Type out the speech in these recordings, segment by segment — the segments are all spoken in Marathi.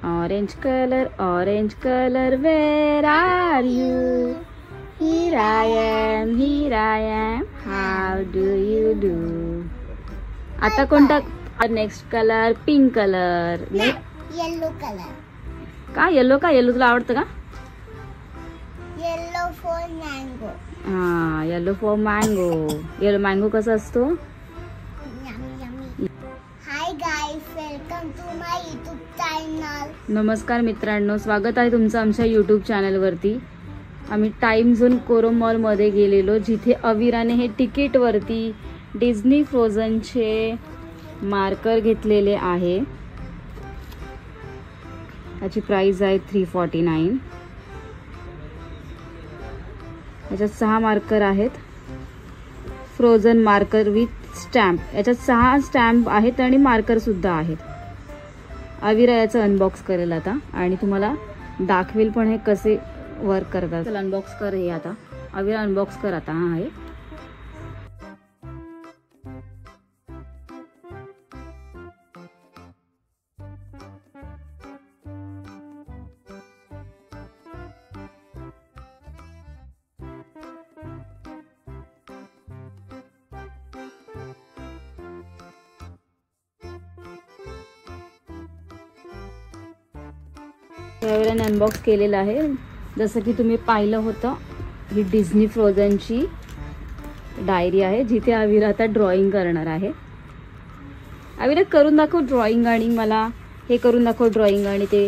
orange color, where are you? Here I am, how do you do? आता कोणता? Next colour pink colour. Yellow colour. का येलो? का येलो तुला आवडतं का? Yellow for mango. हा, yellow for mango. Yellow mango कसा असतो? Hi guys, welcome to my YouTube channel. नमस्कार मित्रांनो, स्वागत आहे तुमचं आमच्या यूट्यूब चॅनलवरती. आम्ही टाइम झोन कोरम मॉलमध्ये गेलेलो, जिथे अविराने हे तिकीटवरती डिझनी फ्रोझनचे मार्कर घेतलेले आहे. याची प्राइस आहे 349. याच्यात 6 मार्कर आहेत. Frozen marker with stamp. याच्यात 6 स्टॅम्प आहेत आणि मार्कर सुद्धा आहेत. अविरा याचं अनबॉक्स करेल आता आणि तुम्हाला दाखवेल पण हे कसे वर्क करतात. चल अनबॉक्स कर हे आता. अविरा अनबॉक्स कर आता. हा आहे. यावेळेला अनबॉक्स केलेलं आहे. जसं की तुम्ही पाहिलं होतं, ही डिझनी फ्रोझनची डायरी आहे, जिथे अविरा आता ड्रॉइंग करणार आहे. अविरा करून दाखव ड्रॉइंग, आणि मला हे करून दाखव ड्रॉइंग. आणि ते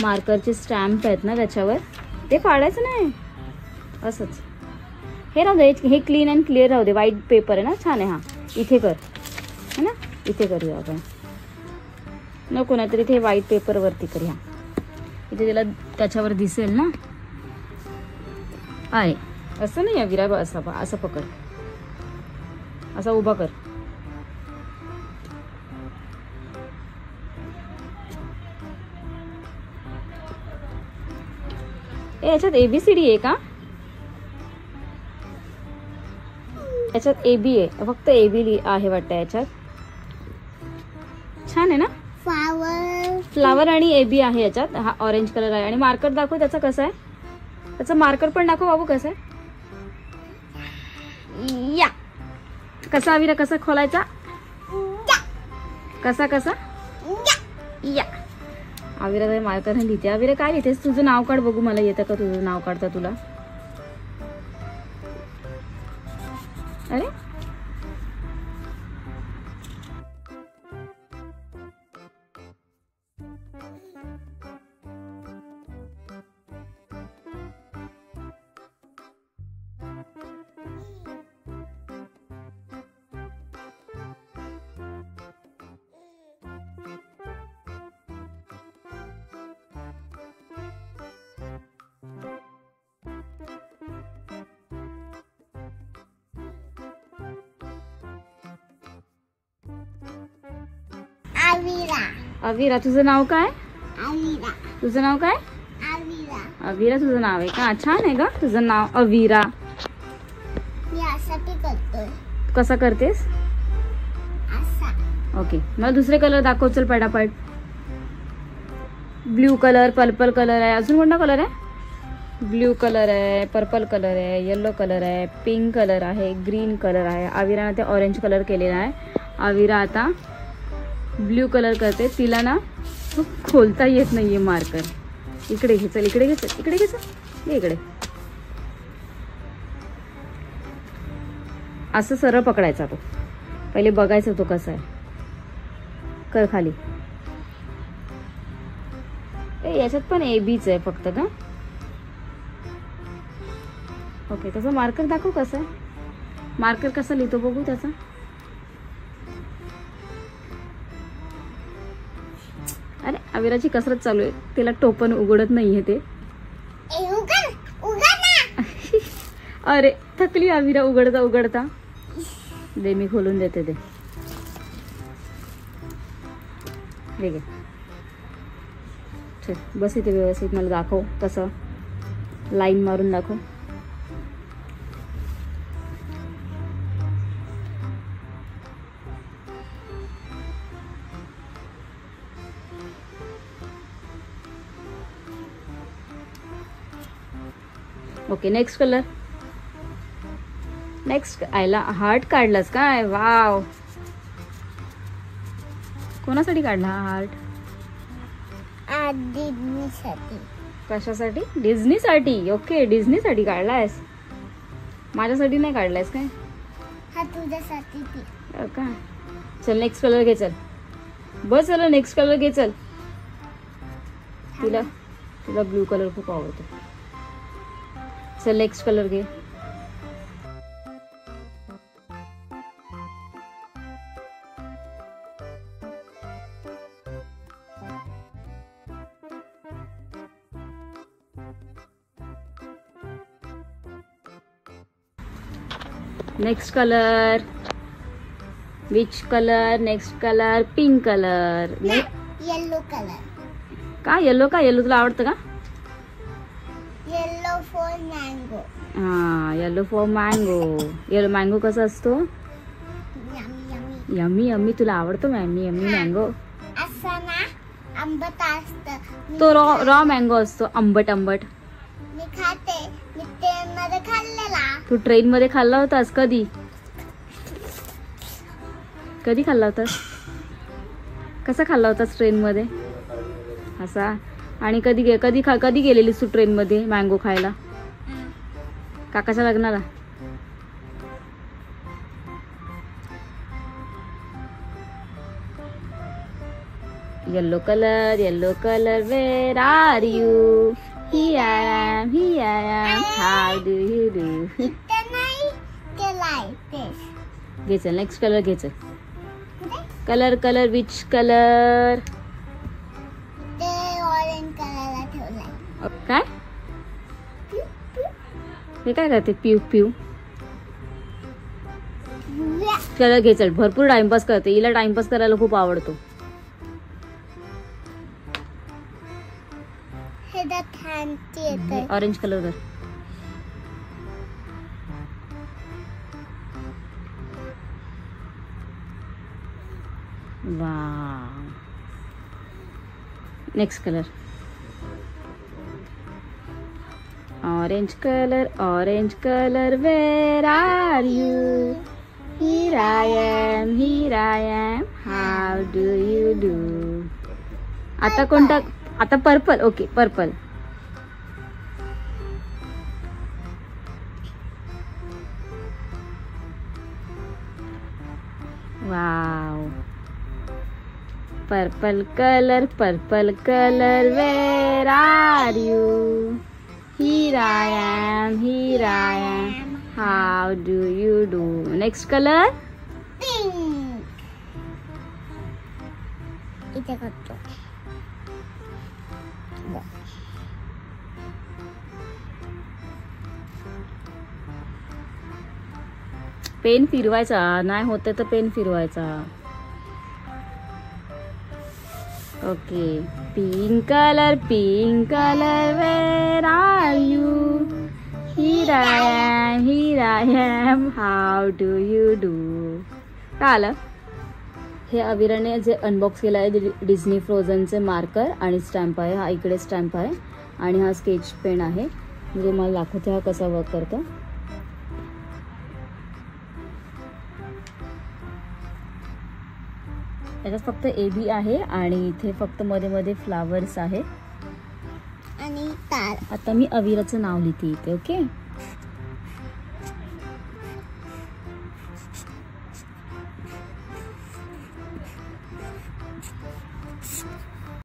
मार्करचे स्टॅम्प आहेत ना त्याच्यावर, ते फाडायचं नाही असंच. हे राहू दे, हे क्लीन अँड क्लिअर राहू दे. व्हाईट पेपर आहे ना, छान आहे. हा इथे कर, है ना, इथे करूया आपण. नको ना तर इथे व्हाईट पेपरवरती कर. ह्या इथे त्याला त्याच्यावर दिसेल ना. आहे असं नाही अविरा, असं पकड, असा उभा कर. याच्यात ABCD आहे का? याच्यात AB आहे, फक्त AB आहे वाटतं याच्यात. छान आहे ना. फ्लावर आणि AB आहे याच्यात. हा ऑरेंज कलर आहे. आणि मार्कर दाखव त्याचा कसा आहे. त्याचा मार्कर पण दाखव बाबू कसा आहे. या कसा अविरा, कसा खोलायचा, कसा कसा या. अविरा मार्कर लिहिते. अविरा काय लिहितेस? तुझं नाव काढ बघू, मला येतं का तुझं नाव काढता तुला? अरे अविरा, तुझं नाव काय? तुझं नाव काय? अविरा तुझं नाव आहे का? छान आहे का तुझं नाव अविरा. मी यासाठी करतोय. कसा करतेस? ओके, मला दुसरे कलर दाखव. चल पटापट. ब्ल्यू कलर, पर्पल कलर आहे. अजून कोणता कलर आहे? ब्ल्यू कलर आहे, पर्पल कलर आहे, येलो कलर आहे, पिंक कलर आहे, ग्रीन कलर आहे. अविराने ते ऑरेंज कलर केलेला आहे. अविरा आता ब्ल्यू कलर करते. तिला ना खोलता येत नाहीये मार्कर. इकडे घे, चल इकडे घे, चल इकडे घे, चल इकडे. असं सरळ पकडायचा तो. पहिले बघायचा तो कसा आहे. कर खाली. याच्यात पण ABच आहे फक्त का? ओके, त्याचा मार्कर दाखव कसा आहे. मार्कर कसा लिहितो बघू त्याचा. अरे अविराची कसरत चालू आहे. तिला टोपण उघडत नाहीये ते. अरे थकली अविरा उघडता उघडता. दे मी खोलून देते. दे ठीक आहे. चल बस इथे व्यवस्थित. मला दाखव कसं लाईन मारून दाखव. Okay next colour. नेक्स्ट आयला हार्ट काढलास काय? वाव. कोणासाठी काढला हा हार्ट? डिझनीसाठी. कशासाठी? डिझनीसाठी. ओके डिझनीसाठी काढलायस. माझ्यासाठी नाही काढलायस काय? हा तुझ्यासाठी. हो का? चल नेक्स्ट कलर घे. चल बस चल नेक्स्ट कलर घे. चल तिला ब्लू कलर खूप आवडतो. चल नेक्स्ट कलर घे. Next colour. Which colour? Next colour pink colour. Yellow colour. का येलो? का येलो तुला आवडतं का? Yellow for mango. हा yellow for mango. Yellow mango कसा असतो? Yummy yummy yummy. तुला आवडतो यम्मी यम्मी मँगो? असं ना आंबट असतं. तो रॉ मँगो असतो आंबट आंबट. मी खाते. मी ट्रेनमध्ये खाल्लेला. तू ट्रेन मध्ये खाल्ला होतास? कधी कधी खाल्ला होतास? कसा खाल्ला होतास ट्रेन मध्ये? असा. आणि कधी कधी गेलेलीस तू ट्रेन मध्ये मँगो खायला? काकाच्या लग्नाला. Yellow colour where are you? Here I am, how do you do? इथं नाही केलाय ते. घे चल नेक्स्ट कलर घे. चल कलर विच कलर? ते ऑरेंज कलरला ठेवलाय. काय हे काय करते? पिऊ पिऊ. कलर घे. चल भरपूर टाइमपास करते. हिला टाइमपास करायला खूप आवडतो. ऑरेंज कलर कर. Wow. Next colour. Orange colour where are you? Here I am, how do you do? आता कोणता? आता purple. Okay purple. Wow. Purple colour where are you? Here I am, how do you do? Next colour. Pink. इथे करतो. पेन फिरवायचा नाही होते तर पेन फिरवायचा. Okay pink colour where are you? Here I am, how do you do? काय आलं? हे अविराने जे अनबॉक्स केलं आहे डिझनी फ्रोझनचे मार्कर आणि स्टॅम्प आहे. हा इकडे स्टॅम्प आहे आणि हा स्केच पेन आहे. म्हणजे मला दाखवते हा कसा वर्क करतो. याच्यात फक्त AB आहे आणि इथे फक्त मध्ये फ्लावर्स आहे आणि तार. आता मी अविराचं नाव लिहिते इथे. ओके